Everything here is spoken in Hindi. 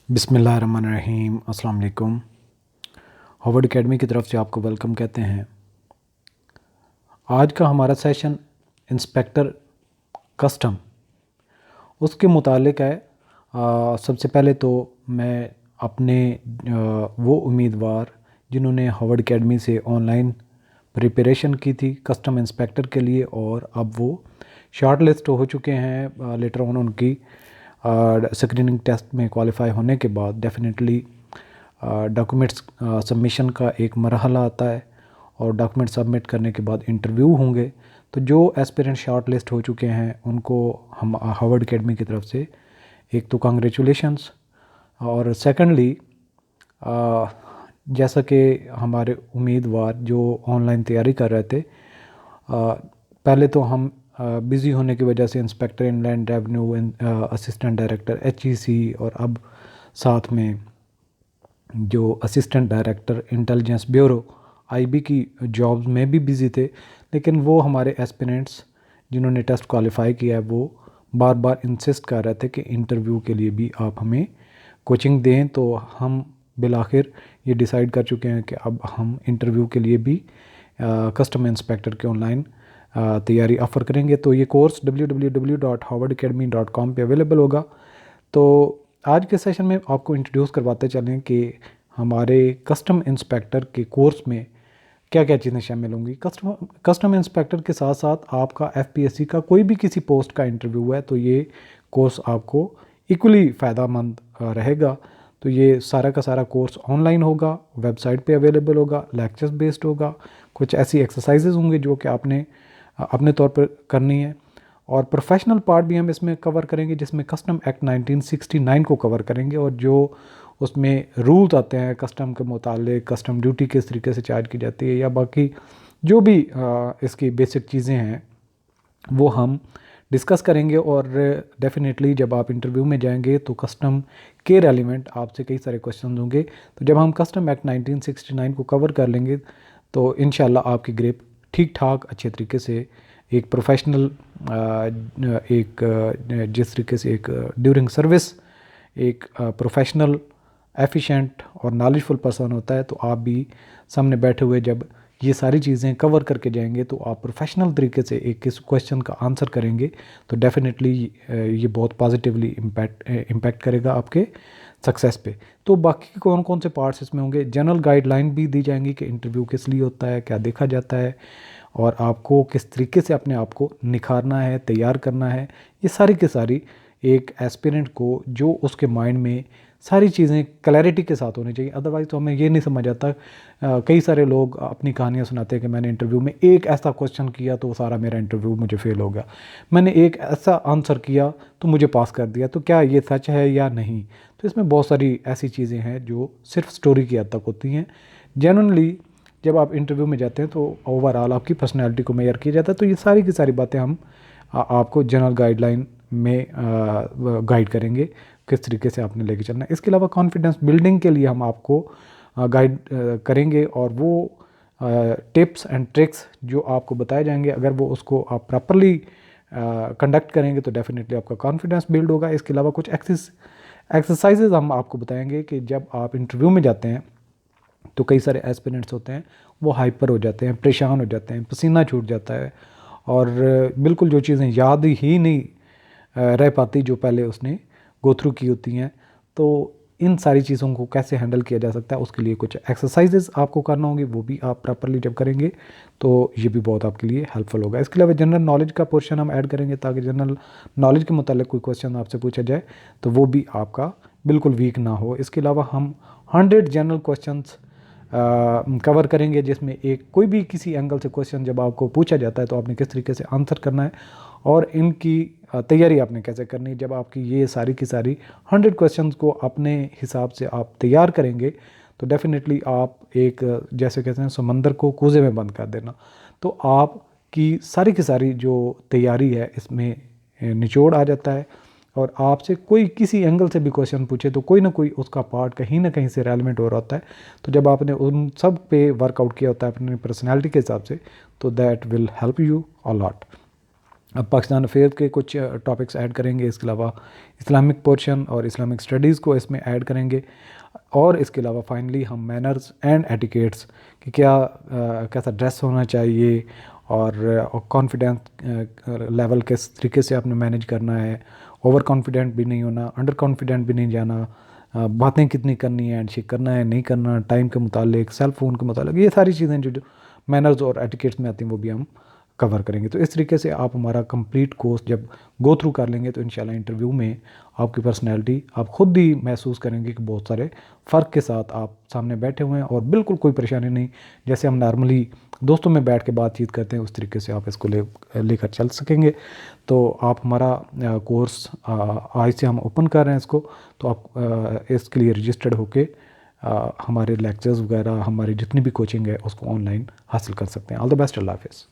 बिस्मिल्लाहिर्रहमानिर्रहीम। अस्सलाम वालेकुम। हार्वर्ड एकेडमी की तरफ से आपको वेलकम कहते हैं। आज का हमारा सेशन इंस्पेक्टर कस्टम उसके मुतालिक है। सबसे पहले तो मैं अपने वो उम्मीदवार जिन्होंने हार्वर्ड एकेडमी से ऑनलाइन प्रिपरेशन की थी कस्टम इंस्पेक्टर के लिए और अब वो शॉर्ट लिस्ट हो चुके हैं, लेटर ऑन उनकी स्क्रीनिंग टेस्ट में क्वालिफाई होने के बाद डेफिनेटली डॉक्यूमेंट्स सबमिशन का एक मरहला आता है और डॉक्यूमेंट सबमिट करने के बाद इंटरव्यू होंगे। तो जो एस्पिरेंट शॉर्ट लिस्ट हो चुके हैं उनको हम हार्वर्ड एकेडमी की तरफ से एक तो कांग्रेचुलेशंस, और सेकंडली जैसा कि हमारे उम्मीदवार जो ऑनलाइन तैयारी कर रहे थे, पहले तो हम बिज़ी होने की वजह से inspector inland revenue, assistant director HEC और अब साथ में जो assistant director intelligence bureau IB की जॉब्स में भी बिज़ी थे। लेकिन वो हमारे एस्पिरेंट्स जिन्होंने टेस्ट क्वालिफाई किया है वो बार बार इंसिस्ट कर रहे थे कि इंटरव्यू के लिए भी आप हमें कोचिंग दें। तो हम बिलाखिर ये डिसाइड कर चुके हैं कि अब हम इंटरव्यू के लिए भी कस्टम इंस्पेक्टर के ऑनलाइन तैयारी ऑफ़र करेंगे। तो ये कोर्स www.harvardacademy.com पे अवेलेबल होगा। तो आज के सेशन में आपको इंट्रोड्यूस करवाते चलें कि हमारे कस्टम इंस्पेक्टर के कोर्स में क्या क्या चीज़ें शामिल होंगी। कस्टम इंस्पेक्टर के साथ साथ आपका एफपीएससी का कोई भी किसी पोस्ट का इंटरव्यू है तो ये कोर्स आपको इक्वली फ़ायदेमंद रहेगा। तो ये सारा का सारा कोर्स ऑनलाइन होगा, वेबसाइट पे अवेलेबल होगा, लेक्चर्स बेस्ड होगा, कुछ ऐसी एक्सरसाइजेज होंगे जो कि आपने अपने तौर पर करनी है, और प्रोफेशनल पार्ट भी हम इसमें कवर करेंगे जिसमें कस्टम एक्ट 1969 को कवर करेंगे और जो उसमें रूल्स आते हैं कस्टम के मुतालिक, कस्टम ड्यूटी किस तरीके से चार्ज की जाती है या बाकी जो भी इसकी बेसिक चीज़ें हैं वो हम डिस्कस करेंगे। और डेफिनेटली जब आप इंटरव्यू में जाएंगे तो कस्टम के रेलिवेंट आपसे कई सारे क्वेश्चन होंगे। तो जब हम कस्टम एक्ट 1969 को कवर कर लेंगे तो इंशाल्लाह आपकी ग्रेप ठीक ठाक अच्छे तरीके से एक प्रोफेशनल जिस तरीके से एक ड्यूरिंग सर्विस एक प्रोफेशनल एफिशिएंट और नॉलेजफुल पर्सन होता है, तो आप भी सामने बैठे हुए जब ये सारी चीज़ें कवर करके जाएंगे तो आप प्रोफेशनल तरीके से एक किस क्वेश्चन का आंसर करेंगे तो डेफिनेटली ये बहुत पॉजिटिवली इम्पैक्ट करेगा आपके सक्सेस पे। तो बाकी कौन कौन से पार्ट्स इसमें होंगे, जनरल गाइडलाइन भी दी जाएंगी कि इंटरव्यू किस लिए होता है, क्या देखा जाता है और आपको किस तरीके से अपने आप को निखारना है, तैयार करना है। ये सारी की सारी एक एस्पिरेंट को जो उसके माइंड में सारी चीज़ें क्लैरिटी के साथ होनी चाहिए। अदरवाइज़ तो हमें ये नहीं समझ आता। कई सारे लोग अपनी कहानियाँ सुनाते हैं कि मैंने इंटरव्यू में एक ऐसा क्वेश्चन किया तो सारा मेरा इंटरव्यू मुझे फेल हो गया, मैंने एक ऐसा आंसर किया तो मुझे पास कर दिया। तो क्या ये सच है या नहीं? तो इसमें बहुत सारी ऐसी चीज़ें हैं जो सिर्फ स्टोरी की हद तक होती हैं। जेनुइनली जब आप इंटरव्यू में जाते हैं तो ओवरऑल आपकी पर्सनैलिटी को मेजर किया जाता है। तो ये सारी की सारी बातें हम आपको जनरल गाइडलाइन में गाइड करेंगे किस तरीके से आपने लेके चलना है। इसके अलावा कॉन्फिडेंस बिल्डिंग के लिए हम आपको गाइड करेंगे और वो टिप्स एंड ट्रिक्स जो आपको बताए जाएंगे अगर वो उसको आप प्रॉपरली कंडक्ट करेंगे तो डेफिनेटली आपका कॉन्फिडेंस बिल्ड होगा। इसके अलावा कुछ एक्सरसाइजेज हम आपको बताएंगे कि जब आप इंटरव्यू में जाते हैं तो कई सारे एस्पिरेंट्स होते हैं वो हाइपर हो जाते हैं, परेशान हो जाते हैं, पसीना छूट जाता है और बिल्कुल जो चीज़ें याद ही नहीं रह पाती जो पहले उसने गो थ्रू की होती हैं। तो इन सारी चीज़ों को कैसे हैंडल किया जा सकता है उसके लिए कुछ एक्सरसाइजेस आपको करना होंगे, वो भी आप प्रॉपरली जब करेंगे तो ये भी बहुत आपके लिए हेल्पफुल होगा। इसके अलावा जनरल नॉलेज का पोर्शन हम ऐड करेंगे ताकि जनरल नॉलेज के मुतालिक कोई क्वेश्चन आपसे पूछा जाए तो वो भी आपका बिल्कुल वीक ना हो। इसके अलावा हम 100 जनरल क्वेश्चंस कवर करेंगे जिसमें एक कोई भी किसी एंगल से क्वेश्चन जब आपको पूछा जाता है तो आपने किस तरीके से आंसर करना है और इनकी तैयारी आपने कैसे करनी है। जब आपकी ये सारी की सारी 100 क्वेश्चंस को अपने हिसाब से आप तैयार करेंगे तो डेफिनेटली आप एक जैसे कहते हैं समंदर को कूजे में बंद कर देना। तो आपकी सारी की सारी जो तैयारी है इसमें निचोड़ आ जाता है और आपसे कोई किसी एंगल से भी क्वेश्चन पूछे तो कोई ना कोई उसका पार्ट कहीं ना कहीं से रेलेवेंट हो रहा होता है। तो जब आपने उन सब पे वर्कआउट किया होता है अपनी पर्सनैलिटी के हिसाब से तो that will help you a lot. अब पाकिस्तान अफेयर के कुछ टॉपिक्स ऐड करेंगे, इसके अलावा इस्लामिक पोर्शन और इस्लामिक स्टडीज़ को इसमें ऐड करेंगे, और इसके अलावा फाइनली हम मैनर्स एंड एटिकेट्स कि क्या कैसा ड्रेस होना चाहिए, और कॉन्फिडेंस लेवल किस तरीके से आपने मैनेज करना है, ओवर कॉन्फिडेंट भी नहीं होना, अंडर कॉन्फिडेंट भी नहीं जाना, बातें कितनी करनी है, हैंडशेक करना है नहीं करना, टाइम के मुतालिक, सेल फ़ोन के मुतालिक, ये सारी चीज़ें जो मैनर्स और एटिकेट्स में आती हैं वो भी हम कवर करेंगे। तो इस तरीके से आप हमारा कंप्लीट कोर्स जब गो थ्रू कर लेंगे तो इंशाल्लाह इंटरव्यू में आपकी पर्सनैलिटी आप खुद ही महसूस करेंगे कि बहुत सारे फ़र्क के साथ आप सामने बैठे हुए हैं और बिल्कुल कोई परेशानी नहीं, जैसे हम नॉर्मली दोस्तों में बैठ के बातचीत करते हैं उस तरीके से आप इसको लेकर चल सकेंगे। तो आप हमारा कोर्स आज से हम ओपन कर रहे हैं इसको, तो आप इसके लिए रजिस्टर्ड होके हमारे लेक्चर्स वगैरह, हमारी जितनी भी कोचिंग है उसको ऑनलाइन हासिल कर सकते हैं। ऑल द बेस्ट, अल्लाह हाफिज़।